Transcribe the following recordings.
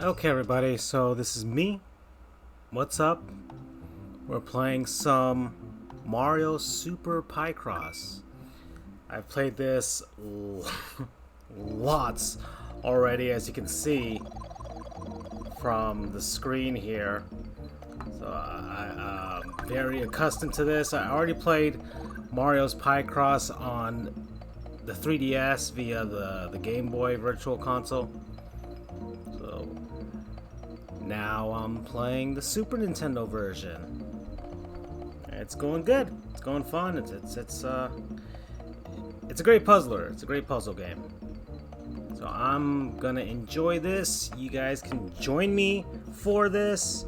Okay, everybody, so this is me. What's up? We're playing some Mario Super Picross. I've played this lots already, as you can see from the screen here. So I'm very accustomed to this. I already played Mario's Picross on the 3DS via the Game Boy Virtual Console. So now I'm playing the Super Nintendo version. It's going good. It's going fun. It's a great puzzler. It's a great puzzle game. So I'm gonna enjoy this. You guys can join me for this.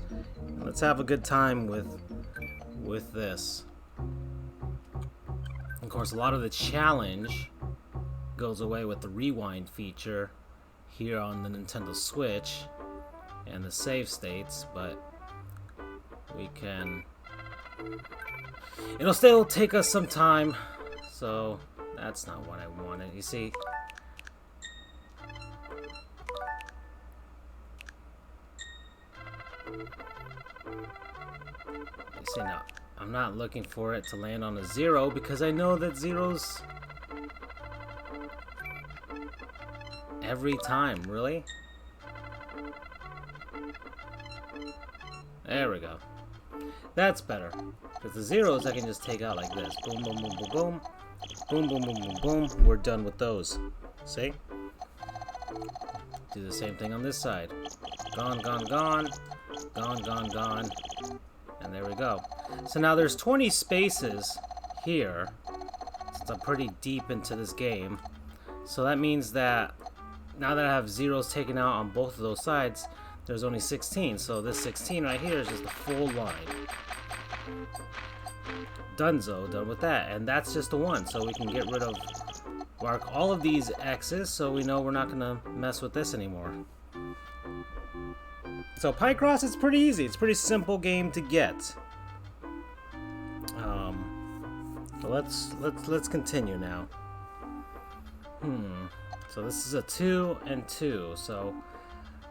Let's have a good time with this. Of course, a lot of the challenge goes away with the rewind feature here on the Nintendo Switch and the save states, but we can. It'll still take us some time, so that's not what I wanted. You see. Now, I'm not looking for it to land on a 0 because I know that zeros every time, really? There we go. That's better. Because the zeros I can just take out like this. Boom, boom, boom, boom, boom. Boom, boom, boom, boom, boom. We're done with those. See? Do the same thing on this side. Gone, gone, gone. Gone, gone, gone. And there we go. So now there's 20 spaces here, since I'm pretty deep into this game. So that means that now that I have zeros taken out on both of those sides, there's only 16. So this 16 right here is just a full line. Dunzo, done with that. And that's just a 1, so we can get rid of, mark all of these X's, so we know we're not going to mess with this anymore. So Picross is pretty easy. It's a pretty simple game to get. So let's continue now. So this is a 2 and 2. So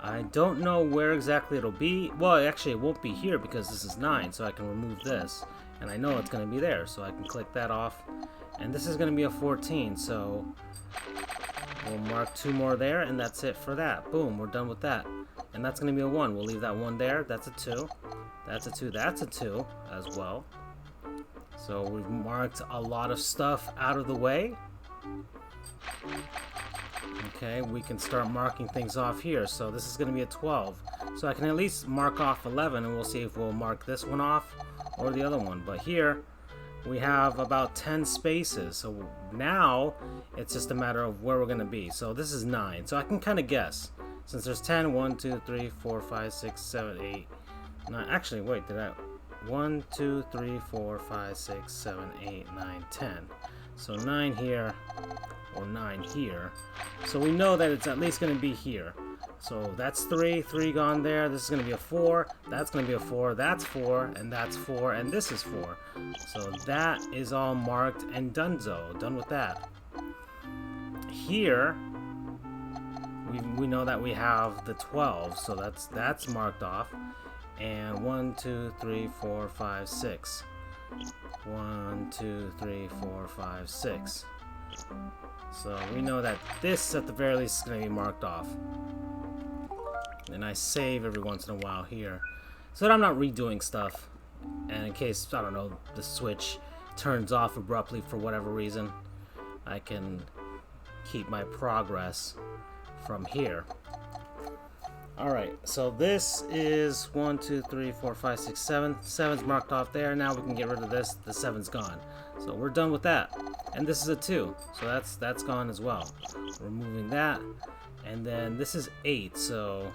I don't know where exactly it'll be. Well, actually, it won't be here because this is 9. So I can remove this, and I know it's going to be there. So I can click that off, and this is going to be a 14. So we'll mark 2 more there, and that's it for that. Boom, we're done with that. And that's going to be a 1. We'll leave that 1 there. That's a 2. That's a 2. That's a 2 as well. So we've marked a lot of stuff out of the way. Okay, we can start marking things off here. So this is going to be a 12. So I can at least mark off 11, and we'll see if we'll mark this one off or the other one. But here we have about 10 spaces. So now it's just a matter of where we're going to be. So this is 9. So I can kind of guess. Since there's 10, 1, 2, 3, 4, 5, 6, 7, 8, 9. Actually, wait, did I? 1, 2, 3, 4, 5, 6, 7, 8, 9, 10. So 9 here, or 9 here. So we know that it's at least going to be here. So that's 3, 3 gone there. This is going to be a 4. That's going to be a 4. That's 4, and that's 4, and this is 4. So that is all marked and donezo. Done with that. Here, we know that we have the 12, so that's marked off. And 1, 2, 3, 4, 5, 6. 1, 2, 3, 4, 5, 6. So we know that this, at the very least, is going to be marked off. And I save every once in a while here, so that I'm not redoing stuff. And in case, I don't know, the Switch turns off abruptly for whatever reason, I can keep my progress from here. Alright, so this is 1, 2, 3, 4, 5, 6, 7. 7's marked off there. Now we can get rid of this. The 7's gone. So we're done with that. And this is a 2. So that's gone as well. Removing that. And then this is 8. So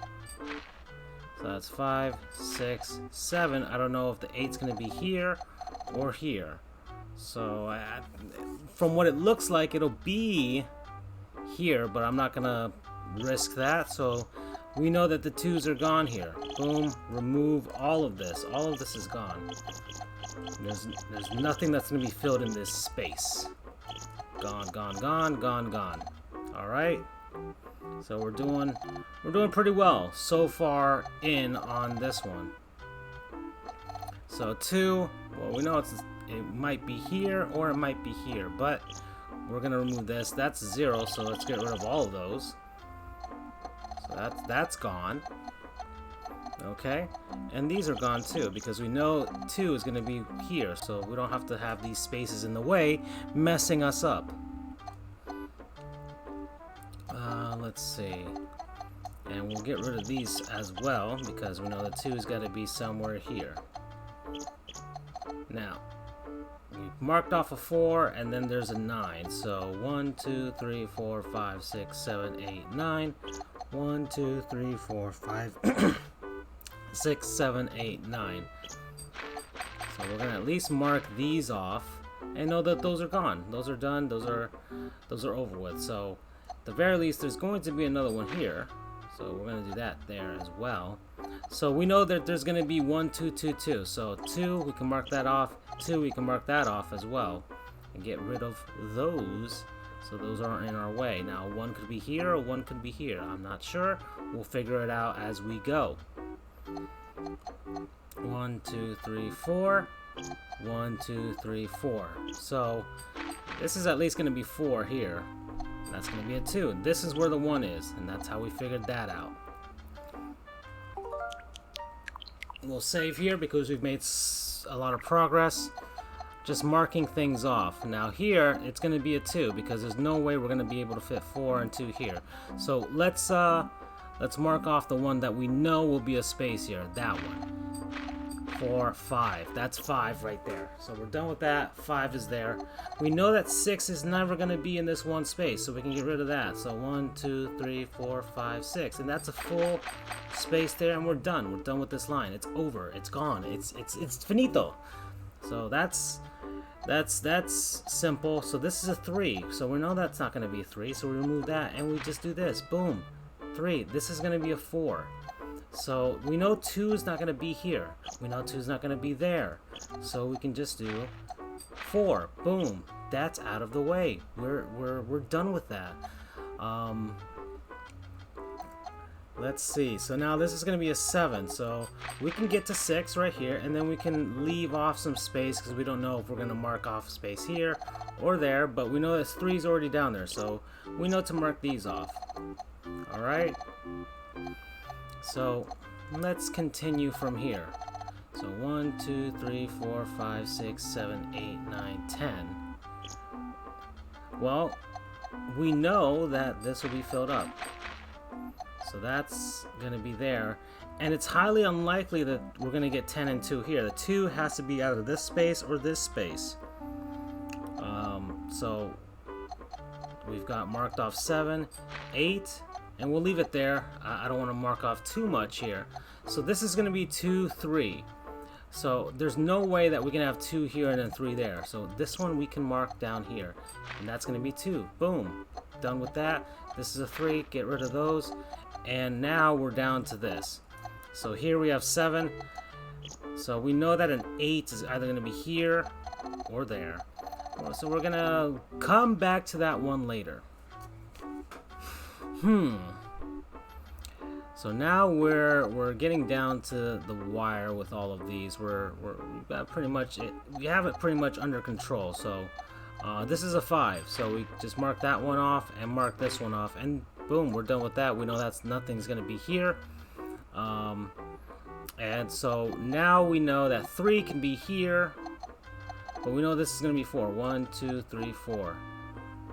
that's 5, 6, 7. I don't know if the 8's going to be here or here. So from what it looks like, it'll be here, but I'm not going to risk that. So we know that the 2s are gone here. Boom, remove all of this. All of this is gone. There's nothing that's going to be filled in this space. Gone, gone, gone, gone, gone. All right. So we're doing pretty well so far in on this one. So 2, well, we know it might be here or it might be here, but we're gonna remove this. That's 0, so let's get rid of all of those. So that's gone. Okay, and these are gone too, because we know 2 is gonna be here, so we don't have to have these spaces in the way messing us up. Let's see, and we'll get rid of these as well, because we know the 2 is gotta be somewhere here. Now, we've marked off a 4, and then there's a 9. So 1, 2, 3, 4, 5, 6, 7, 8, 9. 1, 2, 3, 4, 5, 6, 7, 8, 9. So we're gonna at least mark these off and know that those are gone. Those are done. Those are over with. So at the very least, there's going to be another one here. So we're gonna do that there as well. So we know that there's gonna be 1, 2, 2, 2. So 2, we can mark that off. 2, we can mark that off as well, and get rid of those, so those aren't in our way. Now 1 could be here or 1 could be here. I'm not sure. We'll figure it out as we go. 1, 2, 3, 4. 1, 2, 3, 4. So this is at least gonna be 4 here. That's going to be a 2. This is where the 1 is, and that's how we figured that out. We'll save here because we've made a lot of progress just marking things off. Now here, it's going to be a 2 because there's no way we're going to be able to fit 4 and 2 here. So let's mark off the one that we know will be a space here. That one. 4, 5. That's 5 right there. So we're done with that. 5 is there. We know that 6 is never going to be in this one space, so we can get rid of that. So 1, 2, 3, 4, 5, 6. And that's a full space there, and we're done. We're done with this line. It's over. It's gone. It's finito. So that's simple. So this is a 3. So we know that's not going to be a 3, so we remove that, and we just do this. Boom. 3. This is going to be a 4. So we know 2 is not going to be here. We know 2 is not going to be there. So we can just do 4. Boom. That's out of the way. We're done with that. Let's see. So now this is going to be a 7. So we can get to 6 right here, and then we can leave off some space because we don't know if we're going to mark off space here or there. But we know that 3 is already down there, so we know to mark these off. All right. So let's continue from here. So 1, 2, 3, 4, 5, 6, 7, 8, 9, 10. Well, we know that this will be filled up. So that's going to be there. And it's highly unlikely that we're going to get 10 and 2 here. The 2 has to be out of this space or this space. So we've got marked off 7, 8. And we'll leave it there. I don't want to mark off too much here. So this is going to be 2, 3. So there's no way that we can have 2 here and then 3 there. So this one we can mark down here. And that's going to be 2. Boom. Done with that. This is a 3. Get rid of those. And now we're down to this. So here we have 7. So we know that an 8 is either going to be here or there. So we're going to come back to that one later. So now we're getting down to the wire with all of these. We've got pretty much it. We have it pretty much under control. So this is a 5. So we just mark that one off and mark this one off, and boom, we're done with that. We know that's nothing's gonna be here. And so now we know that 3 can be here, but we know this is gonna be 4. 1, 2, 3, 4.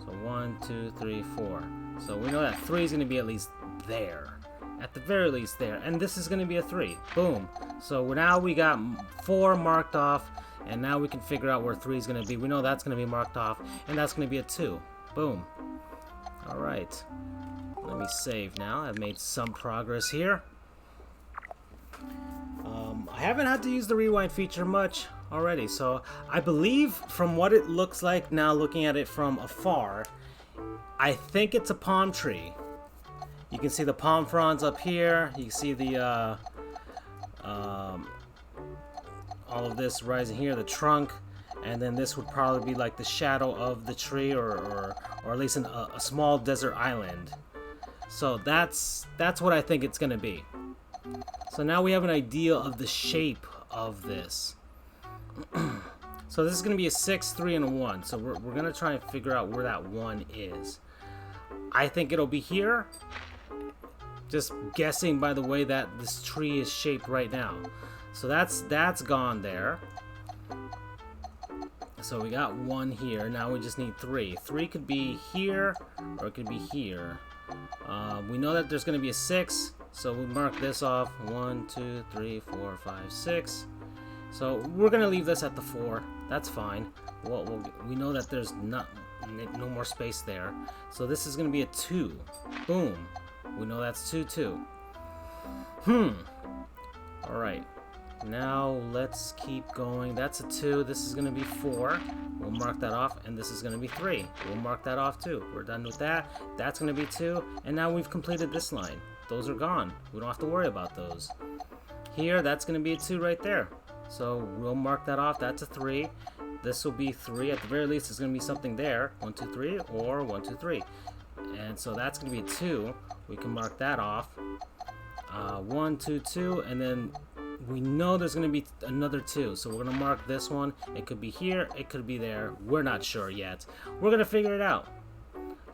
So 1, 2, 3, 4. So we know that 3 is going to be at least there. At the very least there. And this is going to be a 3. Boom. So now we got 4 marked off. And now we can figure out where 3 is going to be. We know that's going to be marked off. And that's going to be a 2. Boom. Alright. Let me save now. I've made some progress here. I haven't had to use the rewind feature much already. So I believe from what it looks like now looking at it from afar, I think it's a palm tree. You can see the palm fronds up here. You can see the all of this rising here, the trunk, and then this would probably be like the shadow of the tree, or at least a small desert island. So that's what I think it's gonna be. So now we have an idea of the shape of this. So this is gonna be a 6, 3, and a 1. So we're gonna try and figure out where that 1 is. I think it'll be here. Just guessing by the way that this tree is shaped right now. So that's gone there. So we got 1 here. Now we just need 3. 3 could be here, or it could be here. We know that there's going to be a 6, so we mark this off. 1, 2, 3, 4, 5, 6. So we're going to leave this at the 4. That's fine. We know that there's no more space there. So this is going to be a 2. Boom. We know that's 2, 2. Alright. Now let's keep going. That's a 2. This is going to be 4. We'll mark that off. And this is going to be 3. We'll mark that off too. We're done with that. That's going to be 2. And now we've completed this line. Those are gone. We don't have to worry about those. Here, that's going to be a 2 right there. So we'll mark that off. That's a 3. This will be 3. At the very least, there's going to be something there. 1, 2, 3, or 1, 2, 3. And so that's going to be a 2. We can mark that off. 1, 2, 2, and then we know there's going to be another 2, so we're going to mark this one. It could be here, it could be there. We're not sure yet. We're going to figure it out.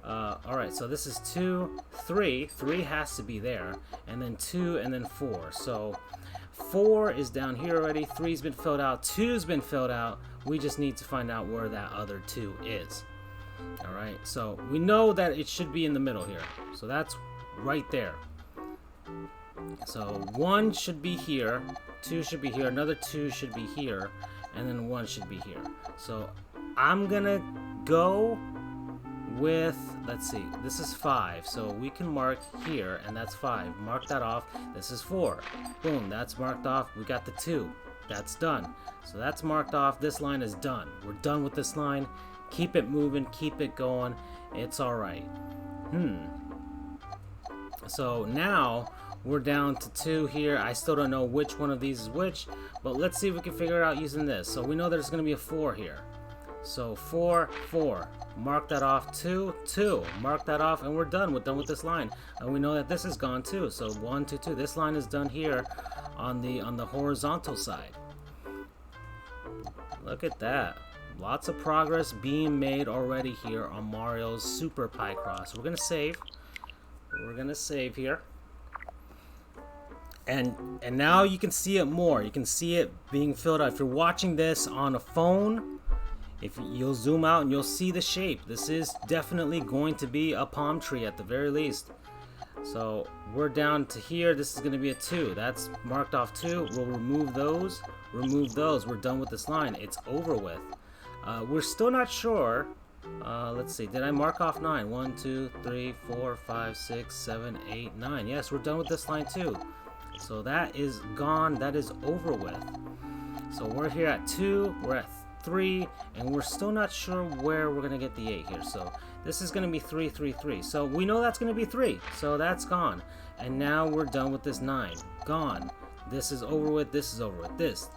Alright, so this is 2, 3. 3 has to be there, and then 2, and then 4. So 4 is down here already. 3's been filled out. 2's been filled out. We just need to find out where that other 2 is. Alright, so we know that it should be in the middle here. So that's right there. So 1 should be here, 2 should be here, another 2 should be here, and then 1 should be here. So I'm gonna go with, let's see, this is 5, so we can mark here, and that's 5. Mark that off. This is 4. Boom, that's marked off. We got the 2. That's done. So that's marked off. This line is done. We're done with this line. Keep it moving, keep it going. It's alright. So now we're down to 2 here. I still don't know which one of these is which, but let's see if we can figure it out using this. So we know there's going to be a 4 here. So 4, 4. Mark that off. 2, 2. Mark that off, and we're done. We're done with this line. And we know that this is gone too. So 1, 2, 2. This line is done here on the horizontal side. Look at that. Lots of progress being made already here on Mario's Super Picross. We're going to save. We're going to save here. And now you can see it more. You can see it being filled out. If you're watching this on a phone, if you'll zoom out and you'll see the shape. This is definitely going to be a palm tree at the very least. So we're down to here. This is going to be a 2. That's marked off 2. We'll remove those. Remove those. We're done with this line. It's over with. We're still not sure. Let's see. Did I mark off 9? 1, 2, 3, 4, 5, 6, 7, 8, 9. Yes, we're done with this line too. So that is gone. That is over with. So we're here at 2. We're at 3. And we're still not sure where we're going to get the 8 here. So this is going to be 3, 3, 3. So we know that's going to be 3. So that's gone. And now we're done with this 9. Gone. This is over with. This is over with. This.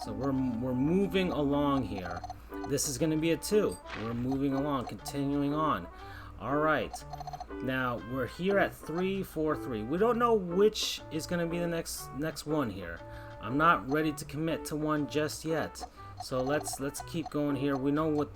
So we're moving along here. This is going to be a 2. We're moving along, continuing on. All right. Now we're here at 3, 4, 3. We don't know which is going to be the next one here. I'm not ready to commit to one just yet. So let's keep going here. We know what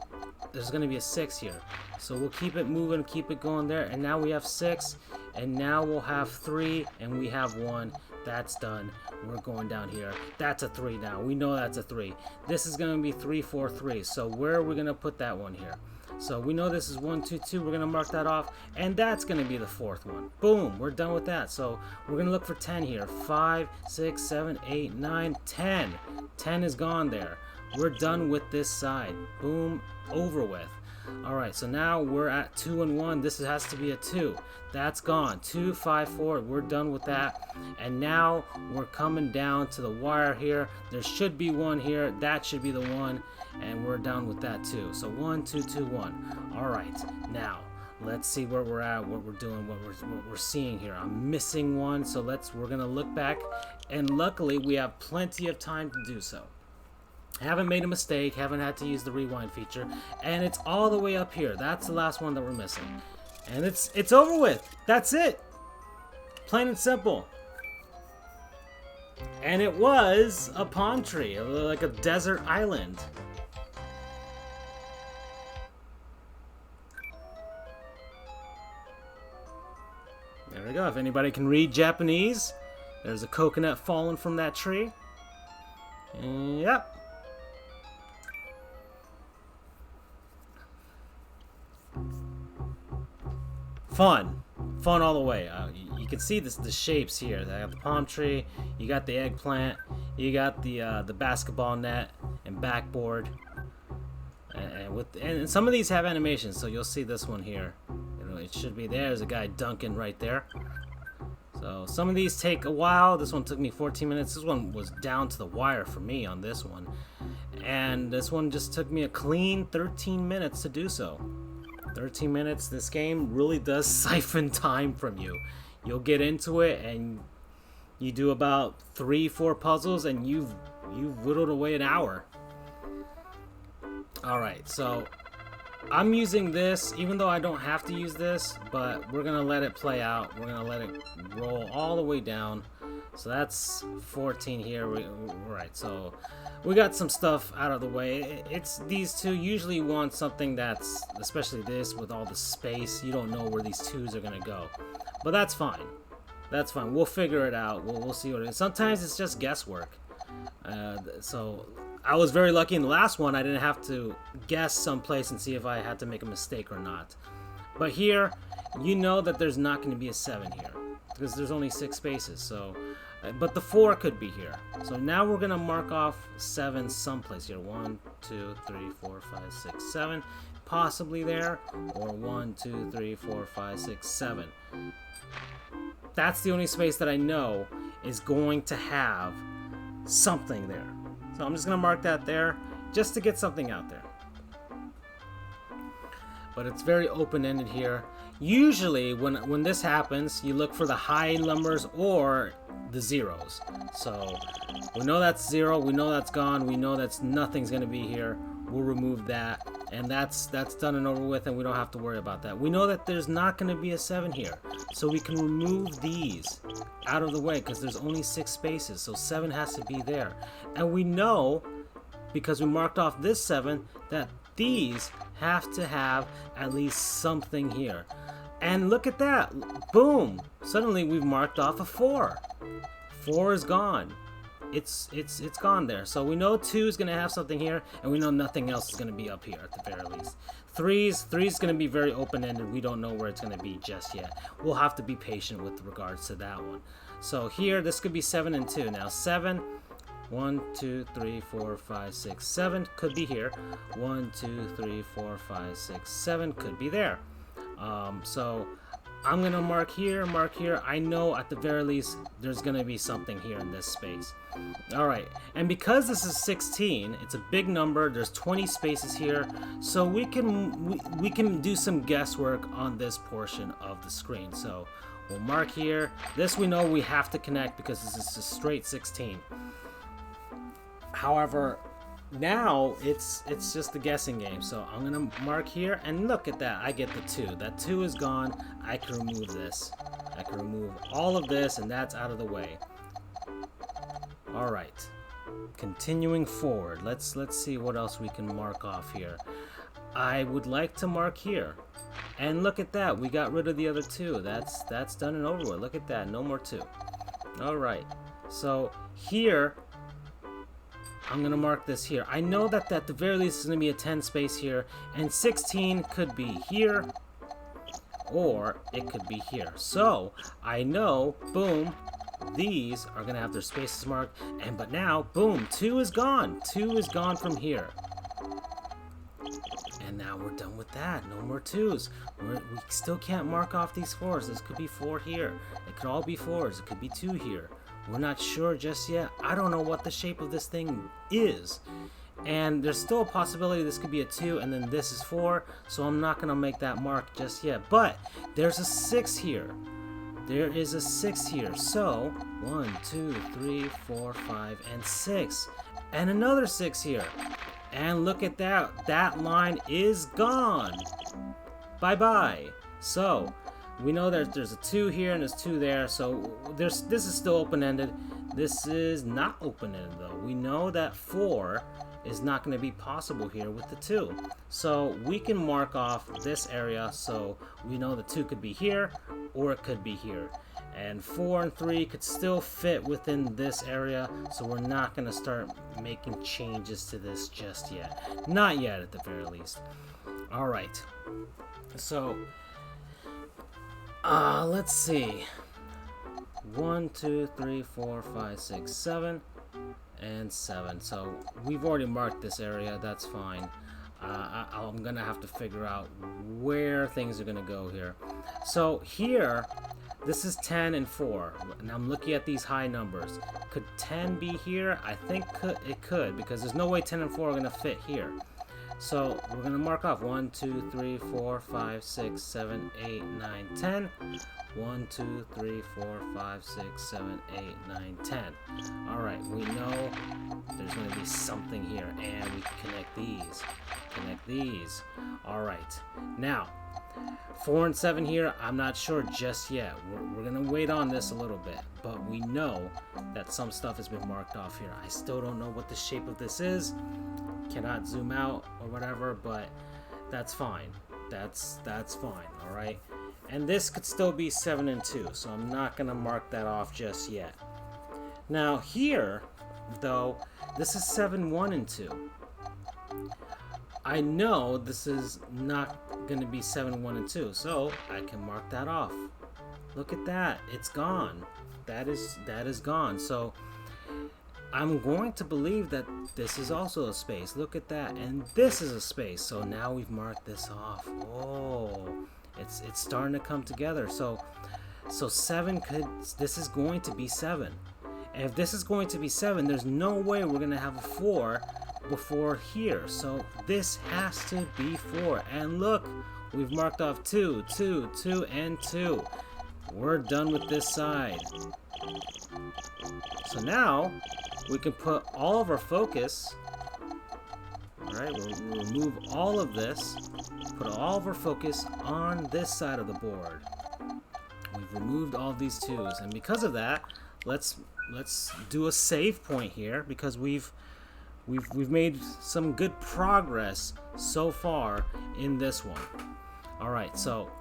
there's going to be a 6 here. So we'll keep it moving, keep it going there. And now we have 6, and now we'll have 3, and we have 1. That's done. We're going down here. That's a 3 now. We know that's a 3. This is going to be 3, 4, 3. So where are we going to put that one here? So we know this is 1, 2, 2. We're going to mark that off. And that's going to be the 4th one. Boom. We're done with that. So we're going to look for 10 here. 5, 6, 7, 8, 9, 10. 10 is gone there. We're done with this side. Boom. Over with. Alright, so now we're at 2 and 1. This has to be a 2. That's gone. 2, 5, 4. We're done with that. And now we're coming down to the wire here. There should be 1 here. That should be the 1. And we're done with that too. So 1, 2, 2, 1. Alright, now Let's see where we're at, what we're doing, what we're seeing here. I'm missing one, so we're gonna look back, and luckily we have plenty of time to do so. Haven't made a mistake, haven't had to use the rewind feature, and it's all the way up here. That's the last one that we're missing. And it's over with. That's it. Plain and simple. And it was a palm tree, like a desert island. There we go. If anybody can read Japanese, there's a coconut falling from that tree. Yep. Fun all the way. You can see the shapes here. They have the palm tree, you got the eggplant, you got the basketball net and backboard, and some of these have animations. So you'll see this one here. It should be there. There's a guy dunking right there. So some of these take a while. This one took me 14 minutes. This one was down to the wire for me on this one, and this one just took me a clean 13 minutes to do so. 13 minutes. This game really does siphon time from you. You'll get into it and you do about 3-4 puzzles and you've whittled away an hour. Alright, so I'm using this even though I don't have to use this, but we're gonna let it play out. We're gonna let it roll all the way down. So that's 14 here. Right, so we got some stuff out of the way. It's these two usually want something that's, especially this with all the space, you don't know where these twos are gonna go. But that's fine. That's fine. We'll figure it out. We'll see what it is. Sometimes it's just guesswork. So I was very lucky in the last one. I didn't have to guess someplace and see if I had to make a mistake or not. But here, you know that there's not going to be a 7 here because there's only 6 spaces. So, but the 4 could be here. So now we're going to mark off 7 someplace here. 1, 2, 3, 4, 5, 6, 7. Possibly there. Or 1, 2, 3, 4, 5, 6, 7. That's the only space that I know is going to have something there. So I'm just going to mark that there just to get something out there. But it's very open-ended here. Usually when this happens, you look for the high numbers or the zeros. So we know that's 0, we know that's gone, we know that's nothing's going to be here. We'll remove that, and that's done and over with, and we don't have to worry about that. We know that there's not going to be a 7 here, so we can remove these out of the way because there's only 6 spaces, so 7 has to be there. And we know, because we marked off this 7, that these have to have at least something here. And look at that, boom! Suddenly we've marked off a 4. 4 is gone. It's gone there. So we know 2 is going to have something here, and we know nothing else is going to be up here at the very least. 3 is going to be very open-ended. We don't know where it's going to be just yet. We'll have to be patient with regards to that one. So here, this could be 7 and 2. Now 7, 1, 2, 3, 4, 5, 6, 7 could be here. 1, 2, 3, 4, 5, 6, 7 could be there. So I'm going to mark here. I know at the very least there's going to be something here in this space. Alright, and because this is 16, it's a big number, there's 20 spaces here, so we can do some guesswork on this portion of the screen. So we'll mark here. This we know we have to connect because this is a straight 16. However, now it's just a guessing game. So I'm gonna mark here, and look at that, I get the 2. That 2 is gone. I can remove this. I can remove all of this, and that's out of the way. Alright, continuing forward, let's see what else we can mark off here. I would like to mark here, and look at that, we got rid of the other 2. That's done and over with. Look at that, no more 2. Alright, so here I'm gonna mark this here. I know that at the very least is gonna be a 10 space here, and 16 could be here, or it could be here. So I know, boom, these are gonna have their spaces marked, but now, boom, 2 is gone. 2 is gone from here. And now we're done with that. No more 2s. We still can't mark off these 4s. This could be 4 here. It could all be 4s. It could be 2 here. We're not sure just yet. I don't know what the shape of this thing is. And there's still a possibility this could be a 2, and then this is 4, so I'm not going to make that mark just yet. But there's a 6 here. There is a 6 here. So 1, 2, 3, 4, 5, and 6. And another 6 here. And look at that. That line is gone. Bye-bye. So we know that there's a 2 here and there's 2 there. So this is still open-ended. This is not open-ended, though. We know that 4 is not going to be possible here with the 2. So we can mark off this area, so we know the 2 could be here or it could be here. And 4 and 3 could still fit within this area, so we're not going to start making changes to this just yet. Not yet, at the very least. Alright, so let's see. 1, 2, 3, 4, 5, 6, 7. And 7. So we've already marked this area. That's fine. I'm gonna have to figure out where things are gonna go here. So here, this is 10 and 4, and I'm looking at these high numbers. Could 10 be here? I think it could, because there's no way 10 and 4 are gonna fit here. So we're gonna mark off 1, 2, 3, 4, 5, 6, 7, 8, 9, 10. 1, 2, 3, 4, 5, 6, 7, 8, 9, 10. Alright, we know there's going to be something here, and we can connect these. Connect these. Alright, now, 4 and 7 here, I'm not sure just yet. We're going to wait on this a little bit, but we know that some stuff has been marked off here. I still don't know what the shape of this is. Cannot zoom out or whatever, but that's fine. That's fine, alright? And this could still be 7 and 2, so I'm not going to mark that off just yet. Now here, though, this is 7, 1, and 2. I know this is not going to be 7, 1, and 2, so I can mark that off. Look at that. It's gone. That is gone. So I'm going to believe that this is also a space. Look at that. And this is a space. So now we've marked this off. Whoa. It's starting to come together. So 7 this is going to be 7. And if this is going to be 7, there's no way we're going to have a 4 before here. So this has to be 4. And look, we've marked off 2, 2, 2, and 2. We're done with this side. So now we can put all of our focus. Alright, we'll remove all of this, put all of our focus on this side of the board. We've removed all these 2s, and because of that, let's do a save point here, because we've made some good progress so far in this one. Alright, so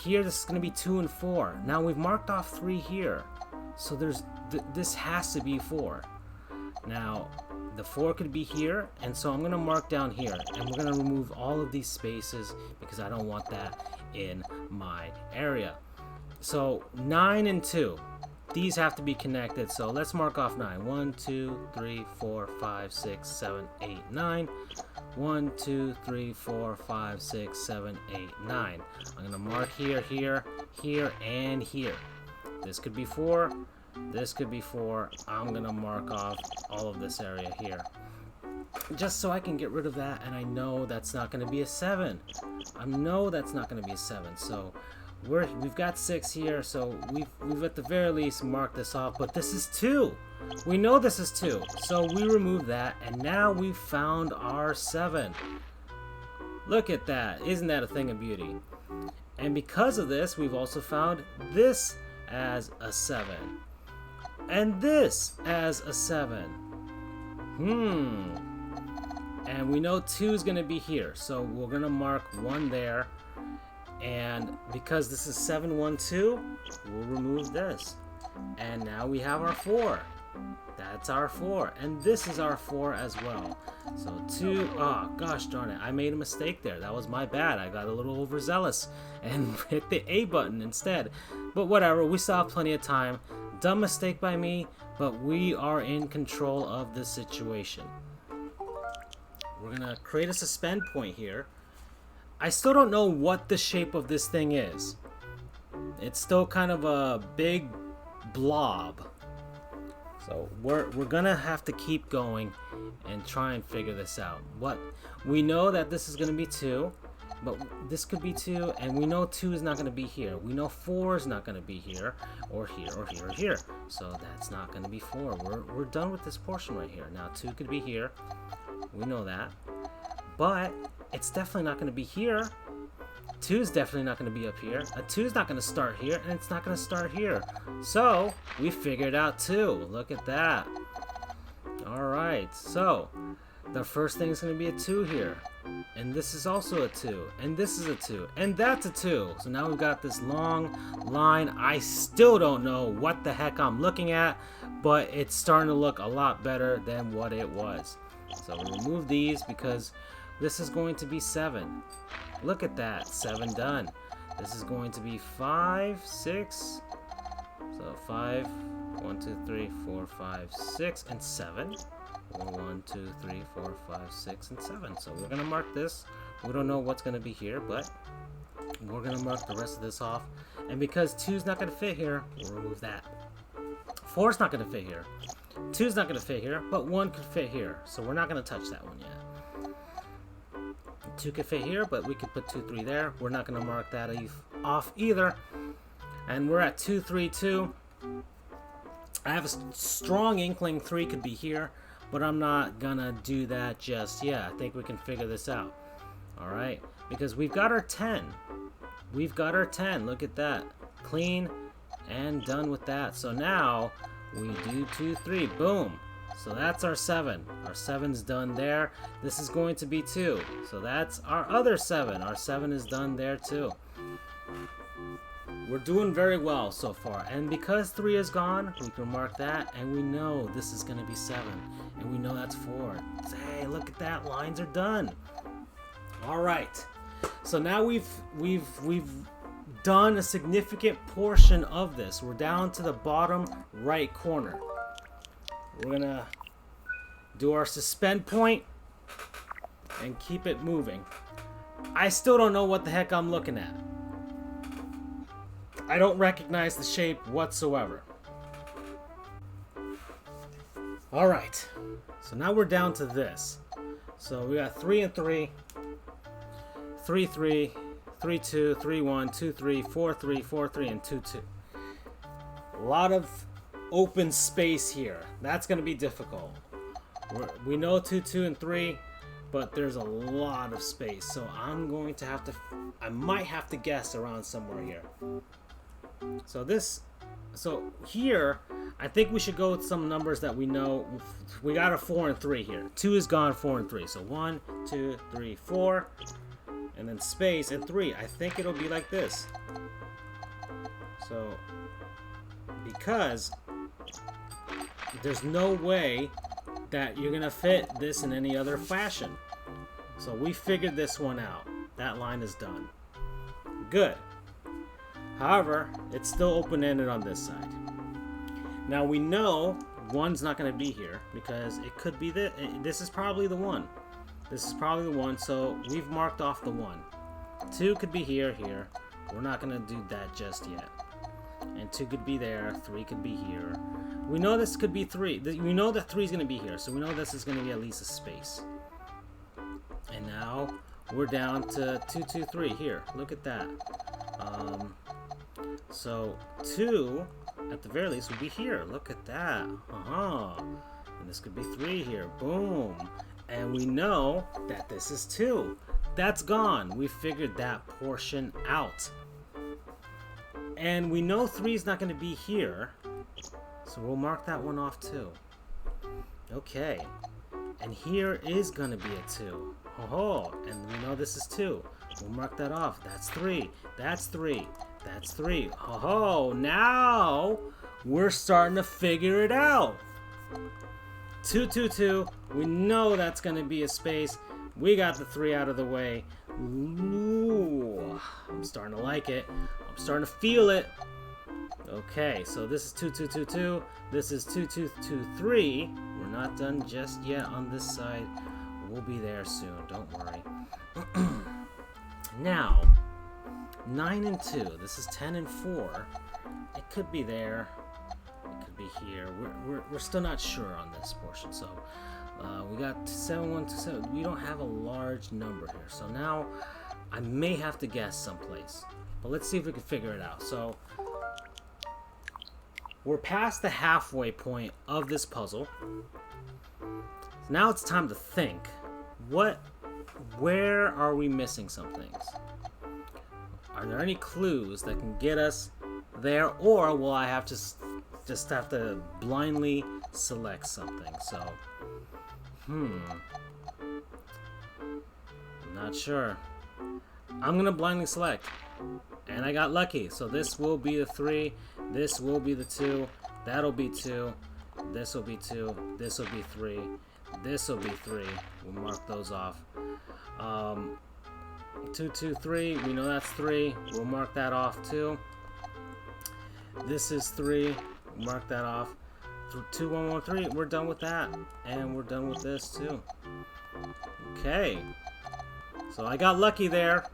here this is going to be 2 and 4. Now we've marked off 3 here, so this has to be 4. Now the 4 could be here, and so I'm going to mark down here, and we're going to remove all of these spaces because I don't want that in my area. So 9 and 2, these have to be connected, so let's mark off 9. 1, 2, 3, 4, 5, 6, 7, 8, 9. 1, 2, 3, 4, 5, 6, 7, 8, 9. I'm going to mark here, here, here, and here. This could be 4. This could be 4. I'm going to mark off all of this area here. Just so I can get rid of that, and I know that's not going to be a 7. I know that's not going to be a 7. So we've got 6 here, so we've at the very least marked this off, but this is 2. We know this is 2, so we remove that, and now we've found our 7. Look at that. Isn't that a thing of beauty? And because of this, we've also found this as a 7. And this as a 7. And we know 2 is going to be here, so we're going to mark 1 there. And because this is 7, 1, 2, we'll remove this. And now we have our 4. That's our 4. And this is our 4 as well. So 2, oh gosh darn it, I made a mistake there. That was my bad. I got a little overzealous and hit the A button instead. But whatever, we still have plenty of time. Dumb mistake by me, but we are in control of this situation. We're gonna create a suspend point here. I still don't know what the shape of this thing is. It's still kind of a big blob. So we're gonna have to keep going and try and figure this out. What we know that this is gonna be 2, but this could be 2, and we know 2 is not gonna be here. We know 4 is not gonna be here, or here, or here, or here. So that's not gonna be 4. We're done with this portion right here. Now 2 could be here. We know that, but it's definitely not gonna be here. 2 is definitely not going to be up here. A 2 is not going to start here, and it's not going to start here. So, we figured out 2. Look at that. Alright, so, the first thing is going to be a 2 here. And this is also a 2. And this is a 2. And that's a 2. So now we've got this long line. I still don't know what the heck I'm looking at, but it's starting to look a lot better than what it was. So, we remove these because this is going to be 7. Look at that, 7 done. This is going to be 5, 6. So 5, 1, 2, 3, 4, 5, 6, and 7. 1, 2, 3, 4, 5, 6, and 7. So we're gonna mark this. We don't know what's gonna be here, but we're gonna mark the rest of this off. And because 2 is not gonna fit here, we'll remove that. 4 is not gonna fit here. 2 is not gonna fit here, but 1 could fit here. So we're not gonna touch that one yet. 2 could fit here, but we could put 2, 3 there. We're not going to mark that off either. And we're at 2, 3, 2. I have a strong inkling 3 could be here, but I'm not going to do that just yet. I think we can figure this out. Alright, because we've got our 10. We've got our 10. Look at that. Clean and done with that. So now we do 2, 3. Boom. So that's our 7. Our 7's done there. This is going to be 2. So that's our other 7. Our 7 is done there too. We're doing very well so far. And because 3 is gone, we can mark that. And we know this is going to be 7. And we know that's 4. Hey, look at that. Lines are done. All right. So now we've done a significant portion of this. We're down to the bottom right corner. We're gonna do our suspend point and keep it moving. I still don't know what the heck I'm looking at. I don't recognize the shape whatsoever. Alright, so now we're down to this. So we got 3 and 3, 3, 3, 3, 2, 3, 1, 2, 3, 4, 3, 4, 3, and 2, 2. A lot of open space here. That's going to be difficult. We know 2, 2, and 3, but there's a lot of space. So I'm going to have to, I might have to guess around somewhere here. So here, I think we should go with some numbers that we know. We got a 4 and 3 here. 2 is gone, 4 and 3. So 1, 2, 3, 4, and then space and 3. I think it'll be like this. So because there's no way that you're gonna fit this in any other fashion. So we figured this one out. That line is done. Good. However, it's still open-ended on this side. Now we know 1's not gonna be here because it could be this is probably the 1. This is probably the 1, so we've marked off the 1. 2 could be here. We're not gonna do that just yet. And 2 could be there, 3 could be here. We know this could be 3. We know that 3 is going to be here, so we know this is going to be at least a space. And now we're down to 2, 2, 3 here. Look at that. So 2, at the very least, would be here. Look at that. And this could be 3 here. Boom. And we know that this is 2. That's gone. We figured that portion out. And we know 3 is not going to be here, so we'll mark that one off too. Okay, and here is going to be a 2. Oh, and we know this is 2. We'll mark that off. That's 3. That's 3. That's 3. Oh, now we're starting to figure it out. 2, 2, 2. We know that's going to be a space. We got the 3 out of the way. Ooh, I'm starting to like it. I'm starting to feel it. Okay, so this is 2, 2, 2, 2. This is 2, 2, 2, 3. We're not done just yet on this side. We'll be there soon. Don't worry. Now, 9 and 2. This is 10 and 4. It could be there. It could be here. We're still not sure on this portion. So we got 7127. We don't have a large number here. So now I may have to guess someplace. But let's see if we can figure it out. So we're past the halfway point of this puzzle. Now it's time to think. Where are we missing some things? Are there any clues that can get us there, or will I have to just have to blindly select something? So, I'm not sure. I'm gonna blindly select, and I got lucky. So this will be the 3. This will be the 2. That'll be 2. This will be 2. This will be 3. This will be 3. We'll mark those off. 2, 2, 3. We know that's 3. We'll mark that off too. This is 3. Mark that off. 2, 1, 1, 3. We're done with that, and we're done with this too. Okay. So I got lucky there.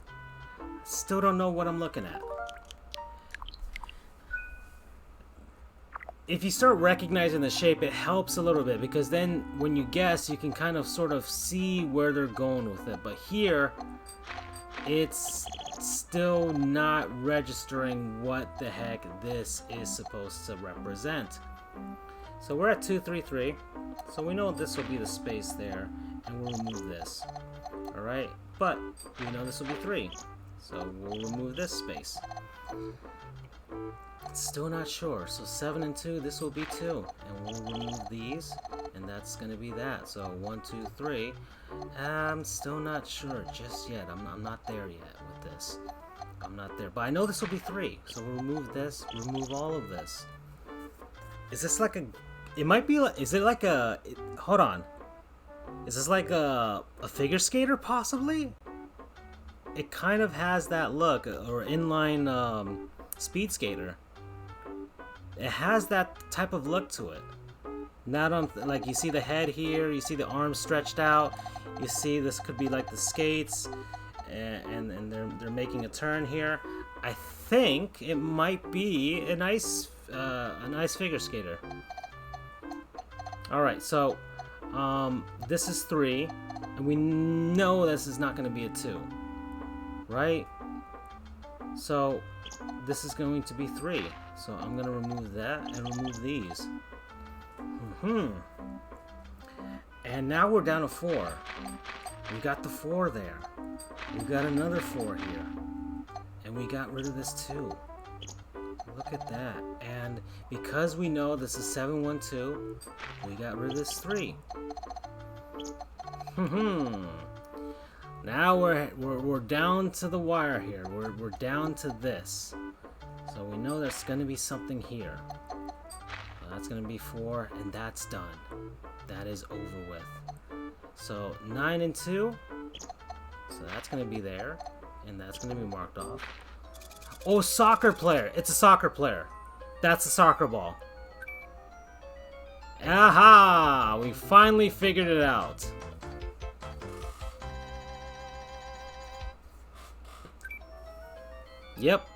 Still don't know what I'm looking at. If you start recognizing the shape, it helps a little bit, because then when you guess, you can kind of sort of see where they're going with it. But here, it's still not registering what the heck this is supposed to represent. So we're at 2, 3, 3. So we know this will be the space there, and we'll remove this. Alright, but we know this will be 3. So we'll remove this space. Still not sure. So 7 and 2, this will be 2. And we'll remove these, and that's going to be that. So 1, 2, 3. I'm still not sure just yet. I'm not there yet with this. I'm not there. But I know this will be 3. So we'll remove this, remove all of this. Is this like a... It might be like... Is it like a... Hold on. Is this like a figure skater, possibly? It kind of has that look. Or inline speed skater. It has that type of look to it. Not on, like, you see the head here, you see the arms stretched out, you see this could be like the skates, and they're making a turn here. I think it might be a nice figure skater. All right, so this is 3, and we know this is not going to be a 2, right? So this is going to be 3. So I'm going to remove that and remove these. And now we're down to 4. We got the 4 there. We got another 4 here. And we got rid of this 2. Look at that. And because we know this is 7, 1, 2, we got rid of this 3. Now we're down to the wire here. We're down to this. So we know there's going to be something here. So that's going to be 4, and that's done. That is over with. So 9 and 2. So that's going to be there, and that's going to be marked off. Oh, soccer player. It's a soccer player. That's a soccer ball. Aha! We finally figured it out. Yep.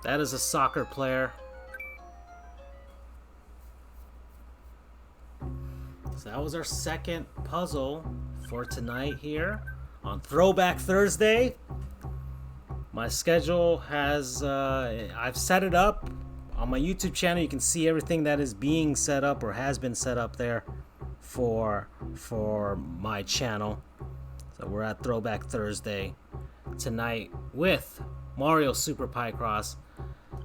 That is a soccer player. So that was our second puzzle for tonight here on Throwback Thursday. My schedule has, I've set it up on my YouTube channel. You can see everything that is being set up or has been set up there for my channel. So we're at Throwback Thursday tonight with Mario Super Picross.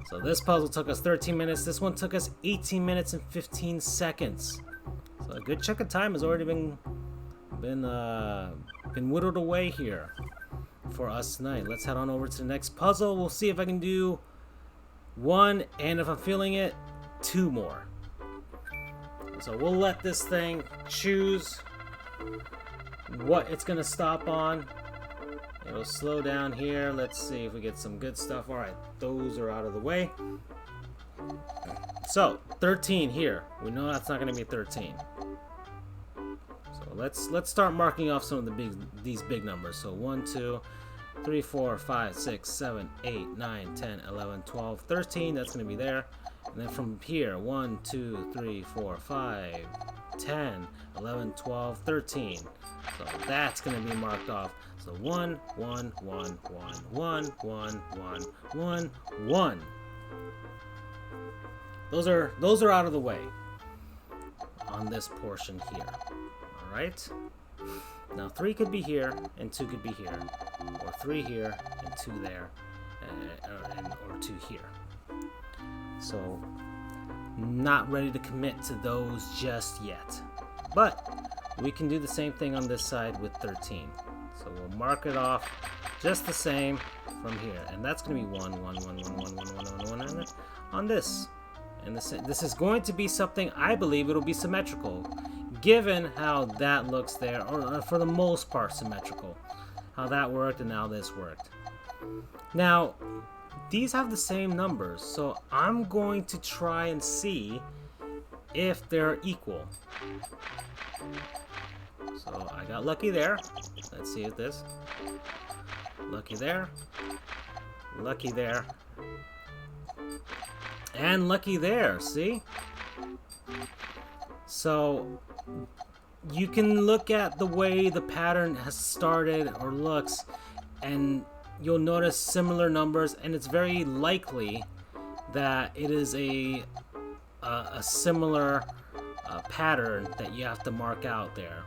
So this puzzle took us 13 minutes. This one took us 18 minutes and 15 seconds. So a good chunk of time has already been whittled away here for us tonight. Let's head on over to the next puzzle. We'll see if I can do 1, and if I'm feeling it, 2 more. So we'll let this thing choose what it's gonna stop on. It'll slow down here. Let's see if we get some good stuff. All right, those are out of the way. So 13 here. We know that's not going to be 13. So let's start marking off some of these big numbers. So 1, 2, 3, 4, 5, 6, 7, 8, 9, 10, 11, 12, 13. That's going to be there. And then from here, 1, 2, 3, 4, 5, 10, 11, 12, 13. So that's going to be marked off. So 1, 1, 1, 1, 1, 1, 1, 1, 1. Those are out of the way on this portion here. All right. Now 3 could be here and 2 could be here, or 3 here and 2 there, or 2 here. So not ready to commit to those just yet, but we can do the same thing on this side with 13. So we'll mark it off just the same from here, and that's going to be 1, 1, 1, 1, 1, 1, 1, 1, 1 on this. And this is going to be something, I believe it'll be symmetrical, given how that looks there, or for the most part symmetrical. How that worked and how this worked. Now, these have the same numbers, so I'm going to try and see if they're equal. So I got lucky there. Let's see if this. Lucky there. Lucky there. And lucky there, see? So you can look at the way the pattern has started or looks, and you'll notice similar numbers, and it's very likely that it is a similar pattern that you have to mark out there.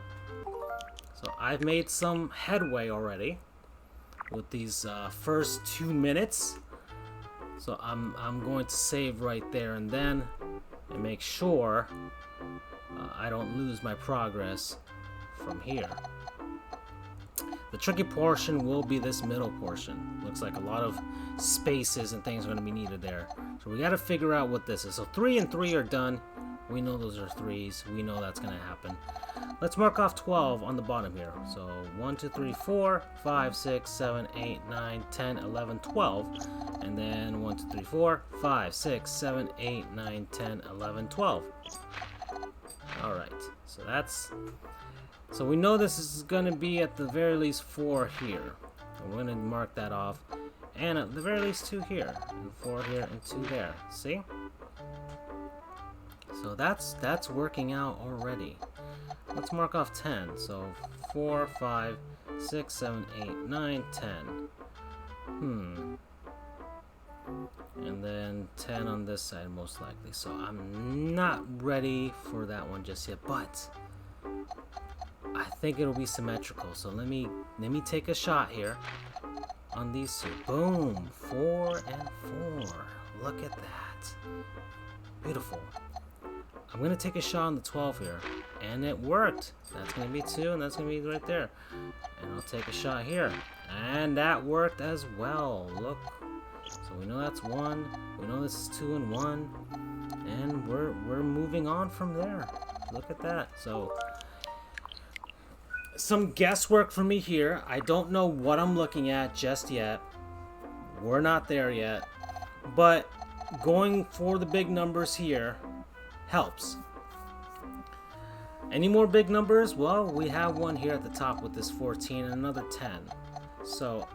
So I've made some headway already with these first 2 minutes. So I'm going to save right there and then, and make sure I don't lose my progress from here. The tricky portion will be this middle portion. Looks like a lot of spaces and things are going to be needed there. So we got to figure out what this is. So 3 and 3 are done. We know those are 3s. We know that's going to happen. Let's mark off 12 on the bottom here. So 1, 2, 3, 4, 5, 6, 7, 8, 9, 10, 11, 12. And then 1, 2, 3, 4, 5, 6, 7, 8, 9, 10, 11, 12. Alright, so we know this is going to be at the very least 4 here. And we're going to mark that off. And at the very least 2 here, and 4 here, and 2 there. See? So that's working out already. Let's mark off 10. So 4, 5, 6, 7, 8, 9, 10. And then 10 on this side most likely. So I'm not ready for that one just yet, but I think it'll be symmetrical. So let me take a shot here on these 2. Boom, 4 and 4. Look at that. Beautiful. I'm gonna take a shot on the 12 here, and it worked. That's gonna be 2, and that's gonna be right there. And I'll take a shot here, and that worked as well. Look. So we know that's 1. We know this is 2 and 1, and we're moving on from there. Look at that. So some guesswork for me here. I don't know what I'm looking at just yet. We're not there yet, but going for the big numbers here helps. Any more big numbers? Well, we have one here at the top with this 14 and another 10. So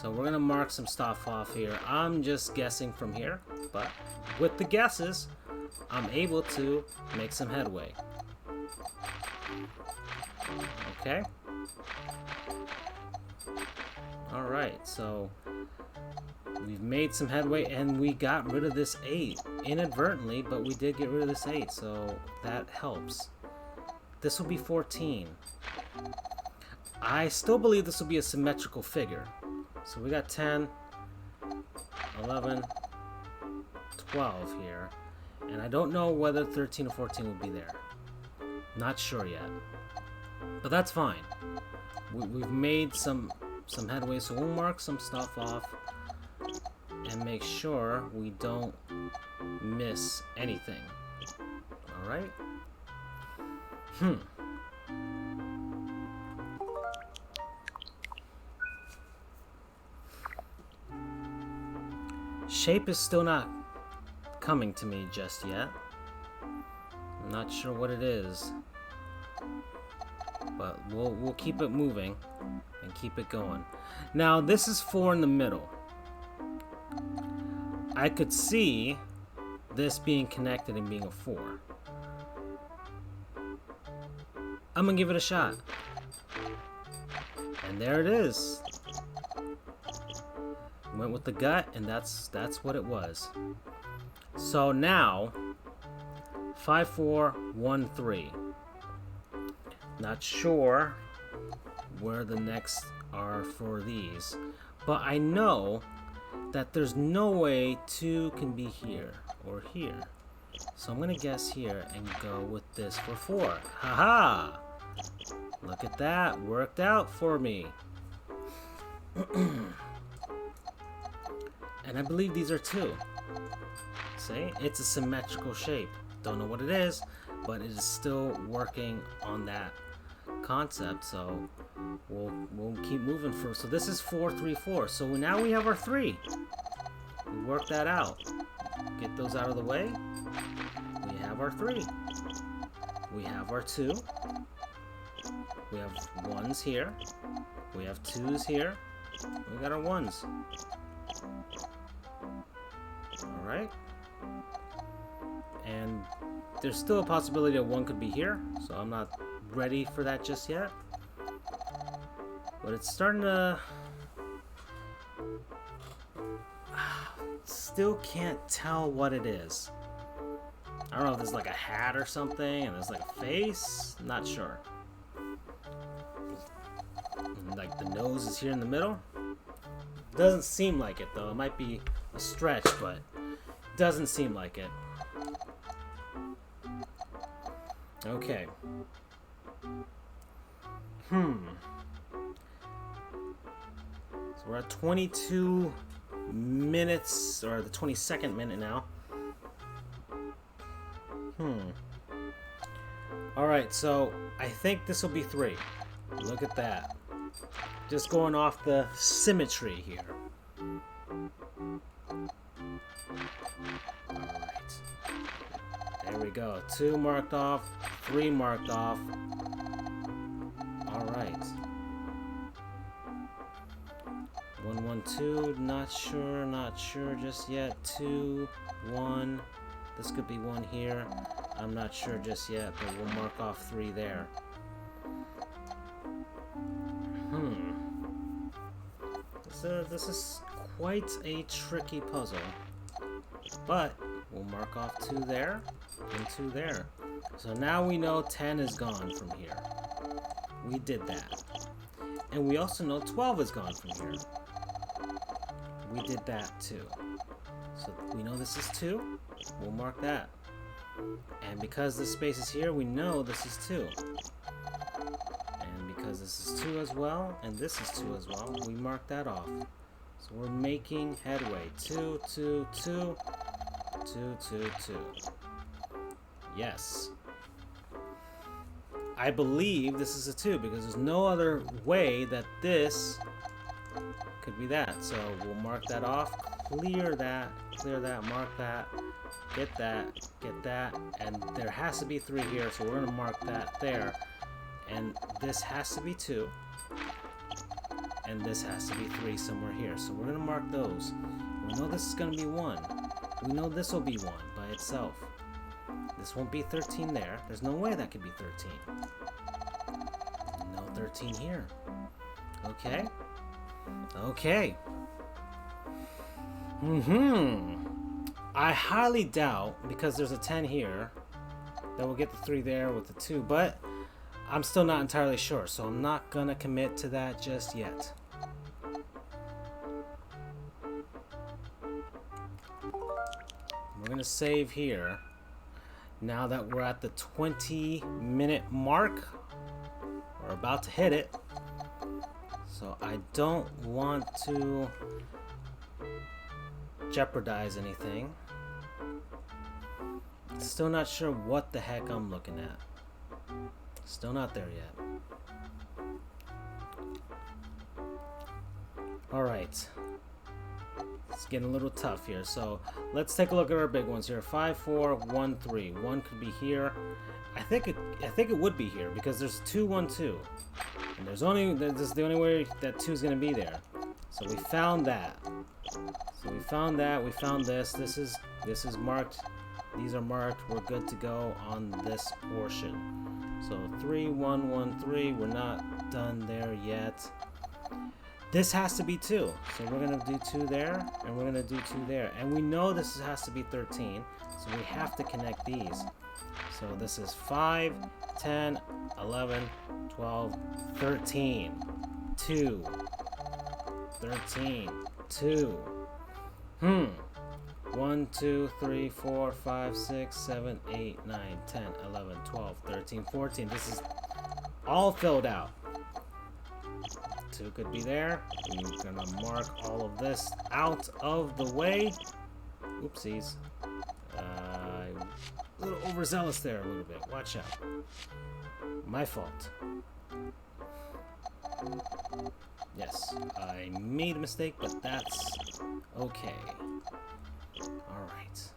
we're gonna mark some stuff off here. I'm just guessing from here, but with the guesses, I'm able to make some headway. Okay. Alright, so we've made some headway, and we got rid of this 8 inadvertently, but we did get rid of this 8, so that helps. This will be 14. I still believe this will be a symmetrical figure. So we got 10, 11, 12 here, and I don't know whether 13 or 14 will be there. Not sure yet, but that's fine. We've made some headway, so we'll mark some stuff off and make sure we don't miss anything. Alright? Shape is still not coming to me just yet. I'm not sure what it is, but we'll keep it moving and keep it going. Now this is 4 in the middle. I could see this being connected and being a 4. I'm gonna give it a shot. And there it is. Went with the gut, and that's what it was. So now 5, 4, 1, 3. Not sure where the next are for these, but I know that there's no way 2 can be here or here. So I'm gonna guess here and go with this for 4. Haha! Look at that, worked out for me. And I believe these are 2. See, it's a symmetrical shape. Don't know what it is, but it is still working on that concept. So we'll keep moving for. So this is 4, 3, 4. So now we have our 3. We work that out. Get those out of the way. We have our 3. We have our 2. We have 1s here. We have 2s here. We got our 1s. Alright. And there's still a possibility that 1 could be here, so I'm not ready for that just yet. But it's starting to... Still can't tell what it is. I don't know if there's like a hat or something, and there's like a face. Not sure. And like the nose is here in the middle. Doesn't seem like it though. It might be a stretch, but doesn't seem like it. Okay. So we're at 22 minutes, or the 22nd minute now. Alright, so I think this will be 3. Look at that. Just going off the symmetry here. Alright. There we go. 2 marked off, 3 marked off. Alright. 1, 1, 2, not sure just yet. 2, 1. This could be 1 here. I'm not sure just yet, but we'll mark off 3 there. This is quite a tricky puzzle. But we'll mark off 2 there and 2 there. So now we know 10 is gone from here. We did that. And we also know 12 is gone from here. We did that too. So we know this is 2. We'll mark that. And because this space is here, we know this is 2. And because this is 2 as well, and this is 2 as well, we mark that off. So we're making headway. 2, 2, 2, 2, 2, 2. Yes. I believe this is a 2 because there's no other way that this could be that. So we'll mark that off, clear that, mark that, get that, and there has to be 3 here, so we're going to mark that there. And this has to be 2, and this has to be 3 somewhere here. So we're going to mark those. We know this is going to be 1. We know this will be 1 by itself. This won't be 13 there. There's no way that could be 13. No 13 here. Okay. Okay. I highly doubt, because there's a 10 here, that we'll get the 3 there with the 2, but I'm still not entirely sure, so I'm not gonna commit to that just yet. We're gonna save here. Now that we're at the 20-minute mark, we're about to hit it. So I don't want to jeopardize anything. Still not sure what the heck I'm looking at. Still not there yet. Alright. It's getting a little tough here. So let's take a look at our big ones here. 5, 4, 1, 3. 1 could be here. I think it would be here because there's 2, 1, 2. And this is the only way that 2 is going to be there. So we found that. So we found that. We found this. This is marked. These are marked. We're good to go on this portion. So 3, 1, 1, 3. We're not done there yet. This has to be 2. So we're going to do 2 there, and we're going to do 2 there. And we know this has to be 13, so we have to connect these. So this is 5, 10, 11, 12, 13. 2. 13. 2. 1, 2, 3, 4, 5, 6, 7, 8, 9, 10, 11, 12, 13, 14. This is all filled out. 2 could be there. We're gonna mark all of this out of the way. Oopsies. A little overzealous there a little bit. Watch out. My fault. Yes, I made a mistake, but that's okay. Alright.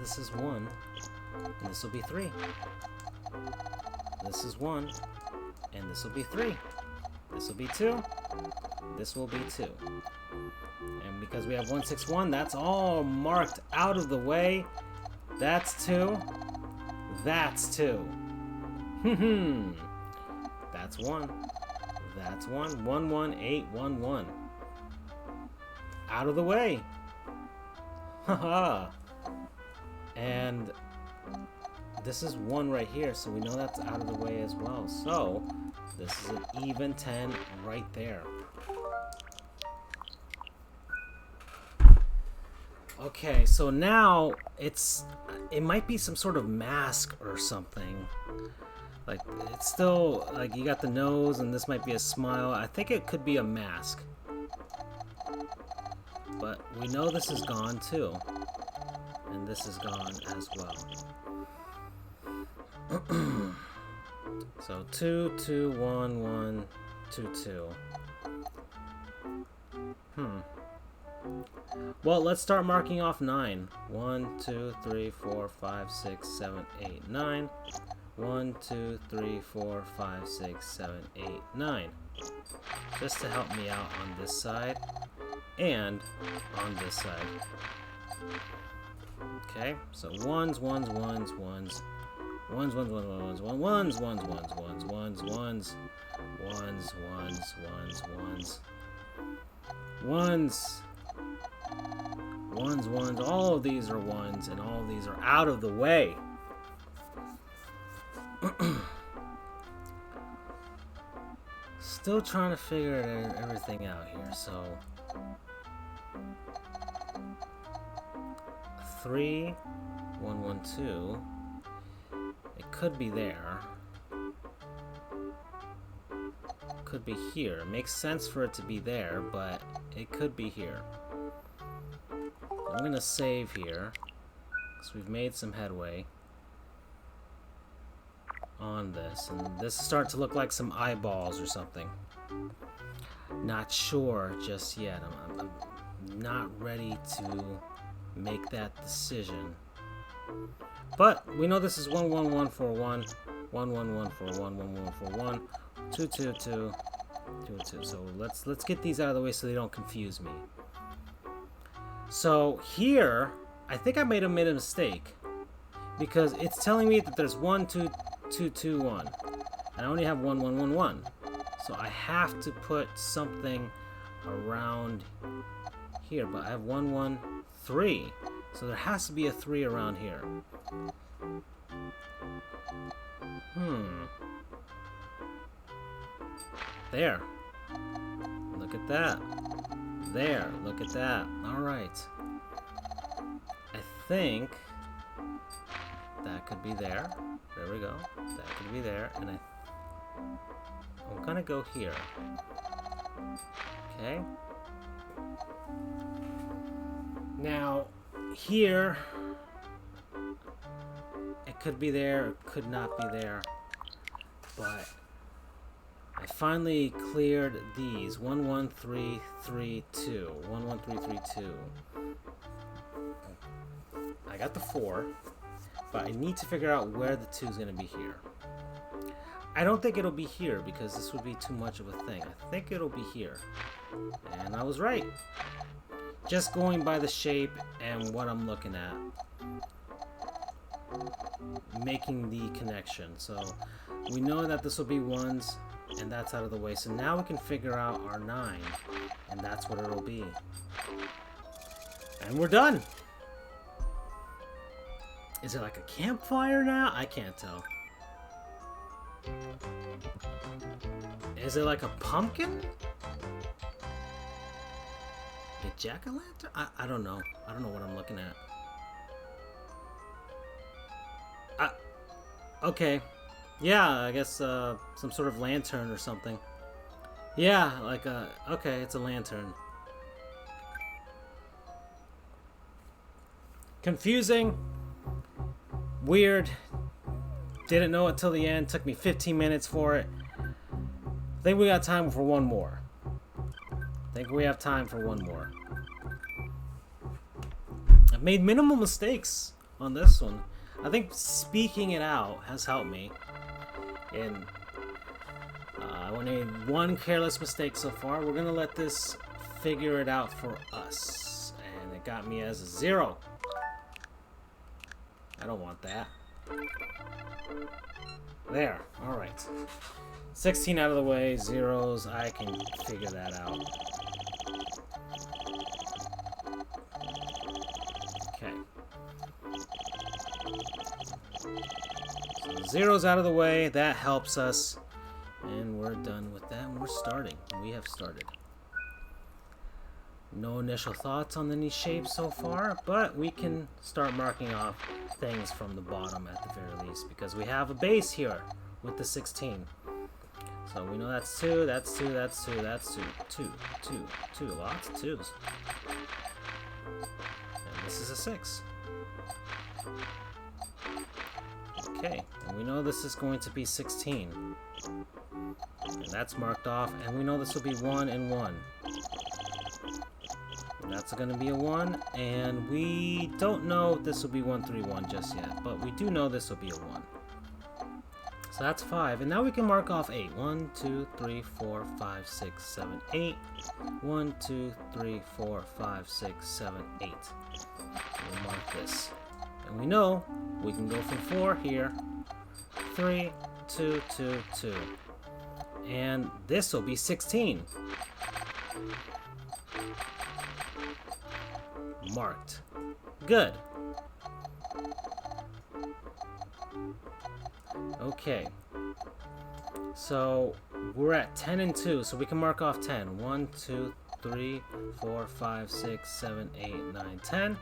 This is 1, and this will be 3. This is 1, and this will be 3. This will be 2. This will be 2. And because we have 161, that's all marked out of the way. That's 2. That's 2. That's 1. That's 1. 1, 1, 8, 1, 1. Out of the way. Haha. And this is 1 right here, so we know that's out of the way as well. So this is an even 10 right there. Okay, so now it might be some sort of mask or something. Like, it's still, like, you got the nose, and this might be a smile. I think it could be a mask. But we know this is gone, too. And this is gone as well. So 2, 2, 1, 1, 2, 2. Well, let's start marking off 9. 1, 2, 3, 4, 5, 6, 7, 8, 9. 1, 2, 3, 4, 5, 6, 7, 8, 9. Just to help me out on this side and on this side. Okay, so ones, ones, ones, ones. Ones, ones, ones, ones, ones, ones, ones, ones, ones, ones, ones, ones, ones, ones, ones. Ones, ones, all of these are ones, and all of these are out of the way. Still trying to figure everything out here, so 3, 1, 1, 2. It could be there. Could be here. It makes sense for it to be there, but it could be here. I'm gonna save here, because we've made some headway on this, and this is starting to look like some eyeballs or something. Not sure just yet. I'm not ready to make that decision. But we know this is 1, 1, 1, 4, 1, 1, 1, 1, 4, 1, 1, 1, 4, 1, 2, 2, 2, 2, 2. So let's get these out of the way so they don't confuse me. So here, I think I made a mistake, because it's telling me that there's 1, 2, 2, 2, 1, and I only have 1, 1, 1, 1. So I have to put something around here, but I have 1, 1, 3. So there has to be a 3 around here. There. Look at that. There. Look at that. Alright. I think that could be there. There we go. That could be there. And I'm gonna go here. Okay. Now, here, it could be there, it could not be there, but I finally cleared these. 1, 1, 3, 3, 2. 1, 1, 3, 3, 2. I got the 4, but I need to figure out where the 2 is going to be here. I don't think it'll be here because this would be too much of a thing. I think it'll be here. And I was right. Just going by the shape and what I'm looking at. Making the connection. So we know that this will be 1s, and that's out of the way. So now we can figure out our 9, and that's what it'll be. And we're done. Is it like a campfire now? I can't tell. Is it like a pumpkin? A jack-o'-lantern? I don't know. I don't know what I'm looking at. Okay. Yeah, I guess some sort of lantern or something. Yeah, like a... Okay, it's a lantern. Confusing. Weird. Didn't know it till the end. Took me 15 minutes for it. I think we got time for one more. I've made minimal mistakes on this one. I think speaking it out has helped me. And I only made one careless mistake so far. We're gonna let this figure it out for us. And it got me as a 0. I don't want that. There. Alright. 16 out of the way. 0s. I can figure that out. Okay. So 0's out of the way. That helps us. And we're done with that. We're starting. We have started. No initial thoughts on any shapes so far, but we can start marking off things from the bottom at the very least, because we have a base here with the 16. So we know that's 2, that's 2, that's 2, that's 2, 2, lots of 2s. And this is a 6. Okay, and we know this is going to be 16. And that's marked off, and we know this will be 1 and 1. That's going to be a 1, and we don't know if this will be 1, 3, 1 just yet, but we do know this will be a 1. So that's 5, and now we can mark off 8. 1, 2, 3, 4, 5, 6, 7, 8. 1, 2, 3, 4, 5, 6, 7, 8. We'll mark this. And we know we can go from 4 here. 3, 2, 2, 2. And this will be 16. Marked. Good. Okay. So we're at 10 and 2, so we can mark off 10. 1, 2, 3, 4, 5, 6, 7, 8, 9, 10.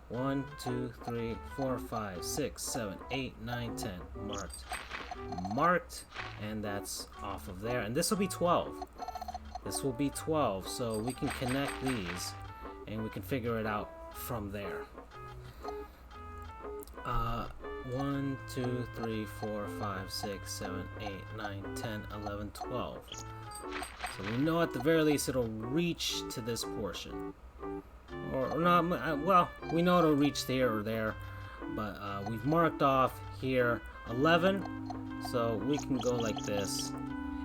1, 2, 3, 4, 5, 6, 7, 8, 9, 10. Marked. Marked, and that's off of there. And this will be 12. This will be 12, so we can connect these, and we can figure it out from there. 1, 2, 3, 4, 5, 6, 7, 8, 9, 10, 11, 12. So we know at the very least it'll reach to this portion. Or not, well, we know it'll reach there or there, but we've marked off here 11, so we can go like this.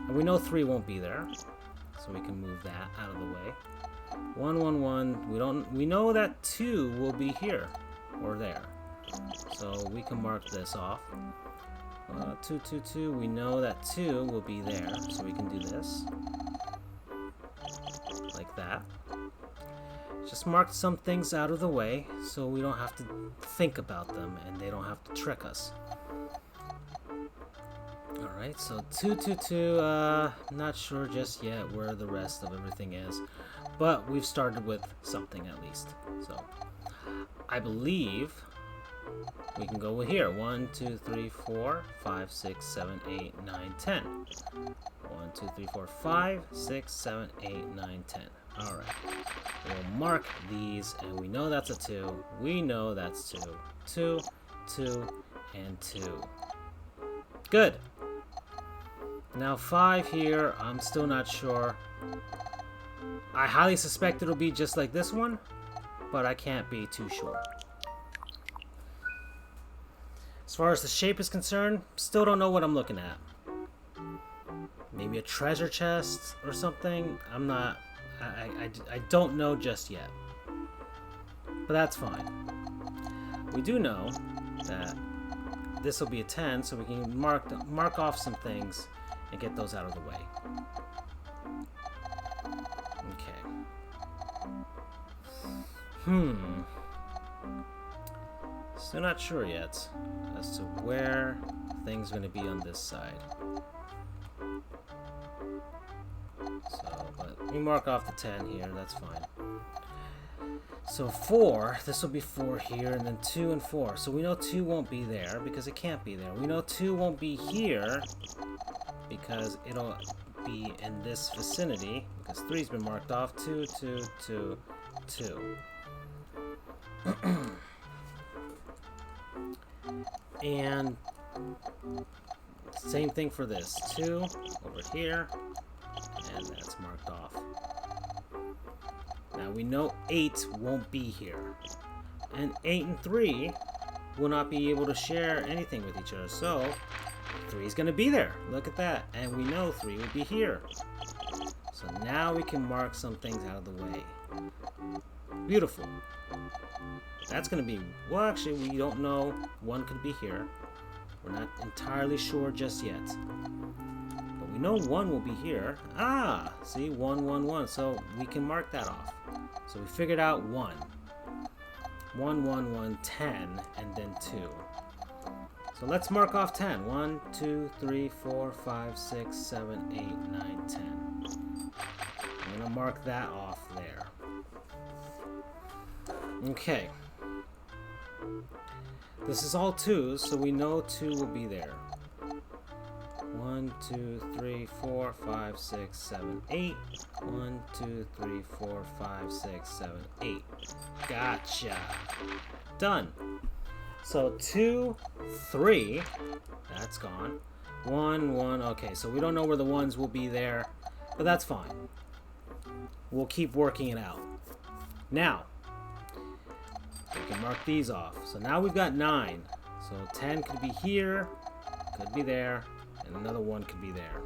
And we know 3 won't be there, so we can move that out of the way. 1, 1, 1. We know that 2 will be here or there, so we can mark this off. 2, 2, 2. We know that 2 will be there, so we can do this like that. Just mark some things out of the way so we don't have to think about them and they don't have to trick us. Alright, so 2, 2, 2. Not sure just yet where the rest of everything is. But we've started with something at least. So I believe we can go with here. 1, 2, 3, 4, 5, 6, 7, 8, 9, 10. 1, 2, 3, 4, 5, 6, 7, 8, 9, 10. Alright. We'll mark these, and we know that's a 2. We know that's 2. 2, 2, and 2. Good. Now 5 here, I'm still not sure. I highly suspect it'll be just like this one, but I can't be too sure. As far as the shape is concerned, still don't know what I'm looking at. maybe a treasure chest or something. I'm not, I don't know just yet. But that's fine. We do know that this will be a 10, so we can mark off some things and get those out of the way. Okay. Still not sure yet as to where things are going to be on this side. So, but we mark off the 10 here, that's fine. So 4, this will be 4 here, and then 2 and 4. So we know 2 won't be there because it can't be there. We know 2 won't be here because it'll be in this vicinity because 3's been marked off. 2, 2, 2, 2. And same thing for this. 2 over here, and that's marked off. Now we know 8 won't be here. And 8 and 3 will not be able to share anything with each other. So 3 is going to be there. Look at that. And we know 3 will be here. So now we can mark some things out of the way. Beautiful. That's going to be, well, actually, we don't know. 1 could be here. We're not entirely sure just yet. But we know 1 will be here. Ah, see, 1, 1, 1. So we can mark that off. So we figured out 1. 1, 1, 1, 10, and then 2. So let's mark off 10. 1, 2, 3, 4, 5, 6, 7, 8, 9, 10. I'm going to mark that off there. Okay. This is all 2s, so we know 2 will be there. 1, 2, 3, 4, 5, 6, 7, 8. 1, 2, 3, 4, 5, 6, 7, 8. Gotcha. Done. So 2, 3. That's gone. 1, 1. Okay, so we don't know where the 1s will be there, but that's fine. We'll keep working it out. Now, we can mark these off. So now we've got 9. So 10 could be here, could be there, and another 1 could be there.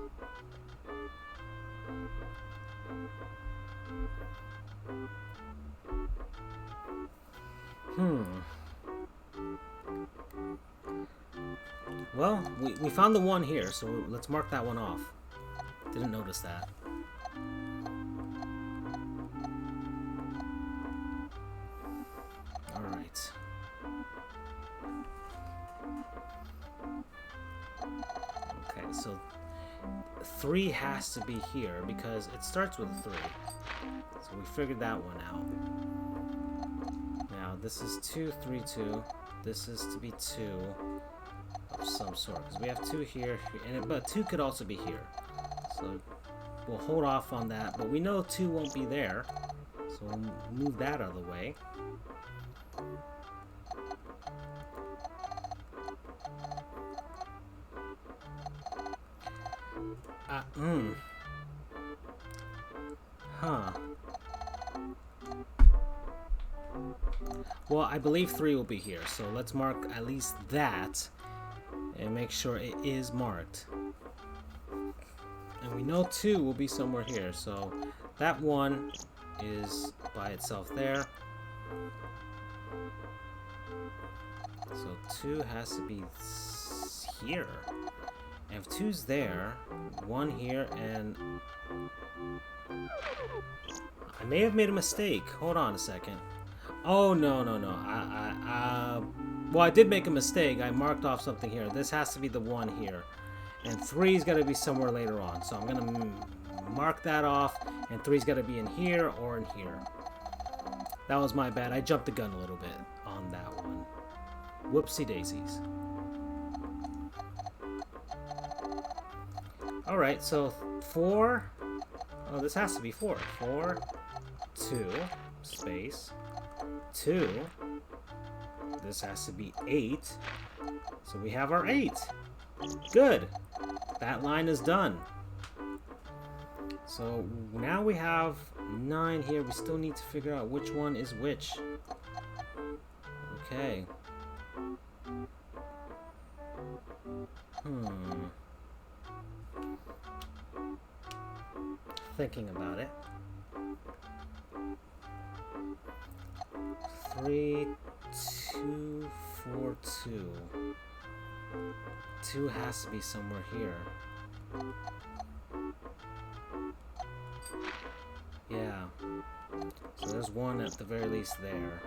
Well, we found the 1 here, so let's mark that one off. Didn't notice that. Alright. Okay, so 3 has to be here because it starts with 3. So we figured that one out. Now this is 2, 3, 2. This is to be 2 of some sort because we have 2 here, but 2 could also be here. So we'll hold off on that, but we know 2 won't be there, so we'll move that out of the way. Well, I believe 3 will be here, so let's mark at least that and make sure it is marked. And we know 2 will be somewhere here, so that 1 is by itself there. So 2 has to be here. And if 2's there, 1 here, and I may have made a mistake. Hold on a second. Oh, no. Well, I did make a mistake. I marked off something here. This has to be the 1 here. And 3's got to be somewhere later on. So I'm going to mark that off. And 3's got to be in here or in here. That was my bad. I jumped the gun a little bit on that one. Whoopsie daisies. Alright, so 4. Oh, this has to be 4. 4, 2, space, 2. This has to be 8. So we have our 8. Good. That line is done. So now we have 9 here. We still need to figure out which one is which. Okay. thinking about it. 3, 2, 4, 2. 2 has to be somewhere here. Yeah. So there's 1 at the very least there.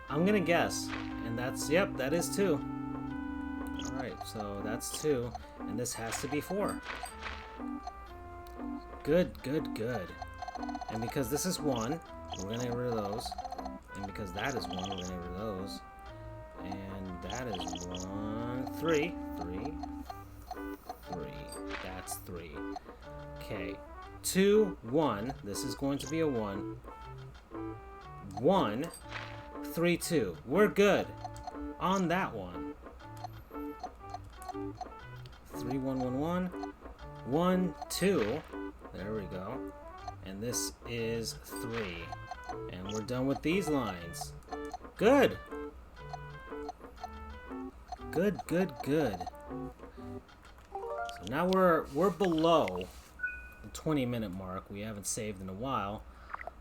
I'm gonna guess, and that's, yep, that is 2. Alright, so that's 2, and this has to be 4. Good, good, good. And because this is 1, we're gonna get rid of those. And because that is 1, we're gonna get rid of those. And that is 1, 3, 3, 3. That's 3. Okay. 2, 1. This is going to be a 1. 1, 3, 2. We're good on that one. 3, 1, 1, 1. 1, 2. There we go. And this is 3. And we're done with these lines. Good. Good, good, good. So now we're below the 20-minute mark. We haven't saved in a while.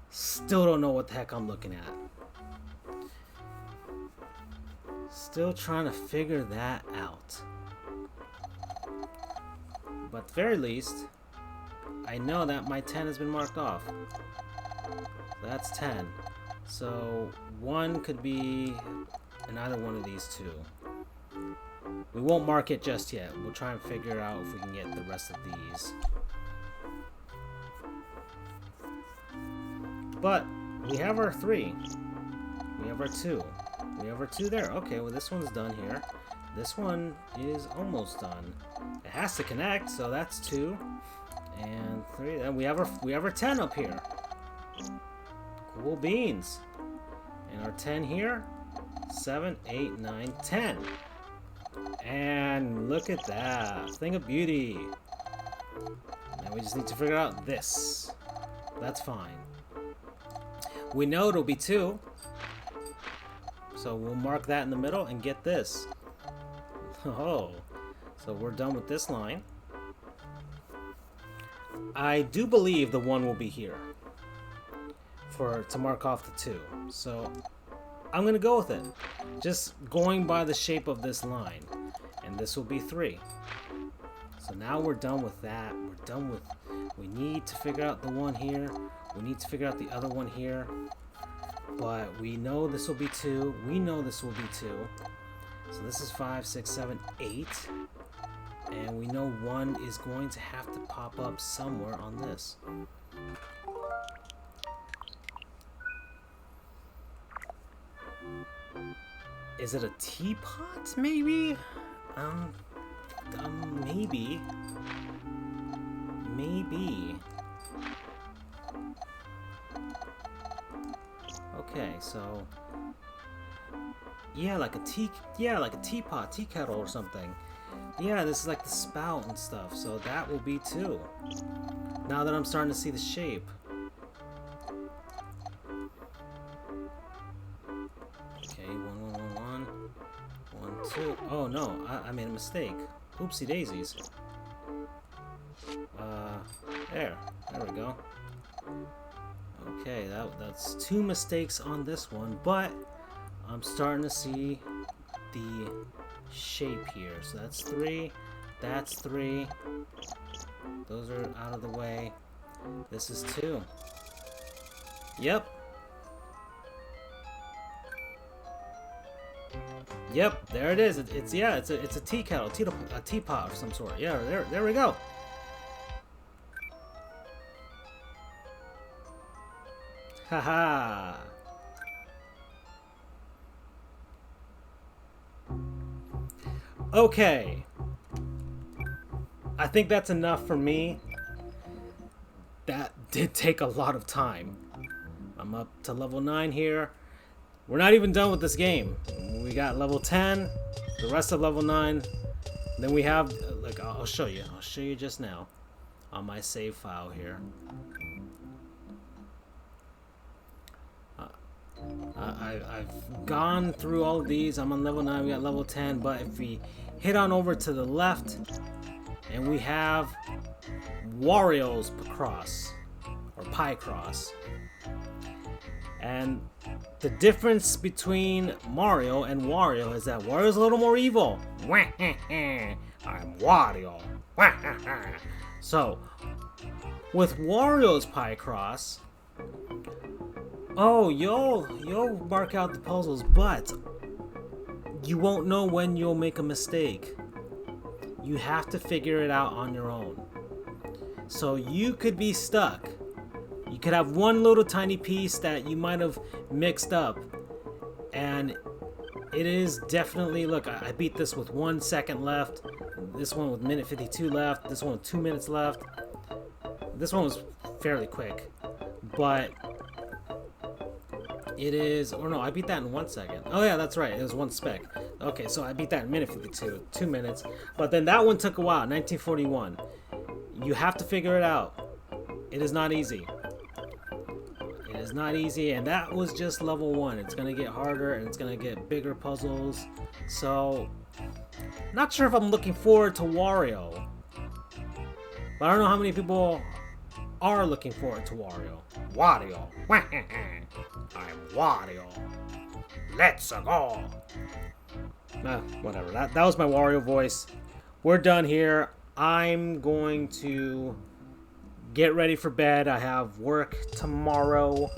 Still don't know what the heck I'm looking at. Still trying to figure that out. But at the very least, I know that my 10 has been marked off. So that's 10. So 1 could be in either one of these 2. We won't mark it just yet. We'll try and figure out if we can get the rest of these. But we have our 3. We have our 2. We have our 2 there. Okay, well this one's done here. This one is almost done. It has to connect, so that's 2 and 3. Then we have our 10 up here. Cool beans. And our 10 here. 7, 8, 9, 10. And look at that. Thing of beauty. Now we just need to figure out this. That's fine. We know it'll be 2. So we'll mark that in the middle and get this. Oh. So we're done with this line. I do believe the 1 will be here. To mark off the 2. So I'm going to go with it. Just going by the shape of this line. And this will be 3. So now we're done with that. We're done with... We need to figure out the 1 here. We need to figure out the other one here. But we know this will be 2. We know this will be 2. So this is 5, 6, 7, 8. And we know 1 is going to have to pop up somewhere on this. Is it a teapot, maybe? Maybe. Maybe. Okay, so... Yeah, like a teapot, tea kettle or something. Yeah, this is like the spout and stuff, so that will be 2. Now that I'm starting to see the shape. Okay, 1, 1, 1, 1, 1, 2. Oh no, I made a mistake. Oopsie daisies. There we go. Okay, that's 2 mistakes on this one, but I'm starting to see the shape here. So that's 3, that's 3. Those are out of the way. This is 2. Yep. Yep, there it is. It's a tea kettle, a teapot of some sort. Yeah, there we go. Haha. Okay. I think that's enough for me. That did take a lot of time. I'm up to level 9 here. We're not even done with this game. We got level 10, the rest of level 9. Then we have, like, I'll show you. I'll show you just now on my save file here. I've gone through all of these. I'm on level 9. We got level 10. But hit on over to the left, and we have Wario's Picross, or Picross. And the difference between Mario and Wario is that Wario's a little more evil. I'm Wario. So, with Wario's Picross, oh, you'll mark out the puzzles, but you won't know when you'll make a mistake. You have to figure it out on your own. So you could be stuck. You could have one little tiny piece that you might have mixed up, and it is definitely, look, I beat this with 1 second left, this one with minute 52 left, this one with 2 minutes left. This one was fairly quick, but it is, or no, I beat that in 1 second. Oh yeah, that's right, it was 1 spec. Okay, so I beat that in minute 52, 2 minutes, but then that one took a while, 1941. You have to figure it out. It is not easy. It is not easy, and that was just level 1. It's gonna get harder, and it's gonna get bigger puzzles. So, not sure if I'm looking forward to Wario, but I don't know how many people are looking forward to Wario. Wario. I'm Wario. Let's go. Whatever. That was my Wario voice. We're done here. I'm going to get ready for bed. I have work tomorrow.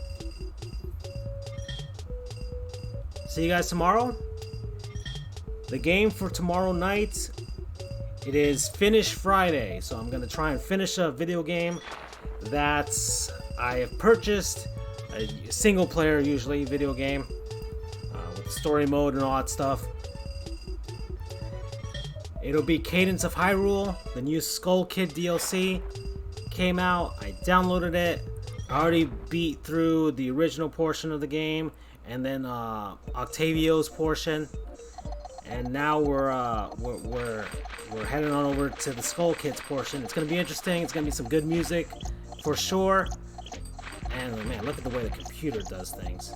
See you guys tomorrow. The game for tomorrow night, it is Finish Friday. So I'm going to try and finish a video game that I have purchased. A single player, usually, video game. With story mode and all that stuff. It'll be Cadence of Hyrule. The new Skull Kid DLC came out. I downloaded it. I already beat through the original portion of the game, and then Octavio's portion. And now we're heading on over to the Skull Kid's portion. It's gonna be interesting. It's gonna be some good music for sure. And man, look at the way the computer does things.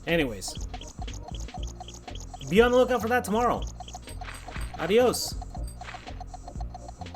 Anyways, be on the lookout for that tomorrow. Adios.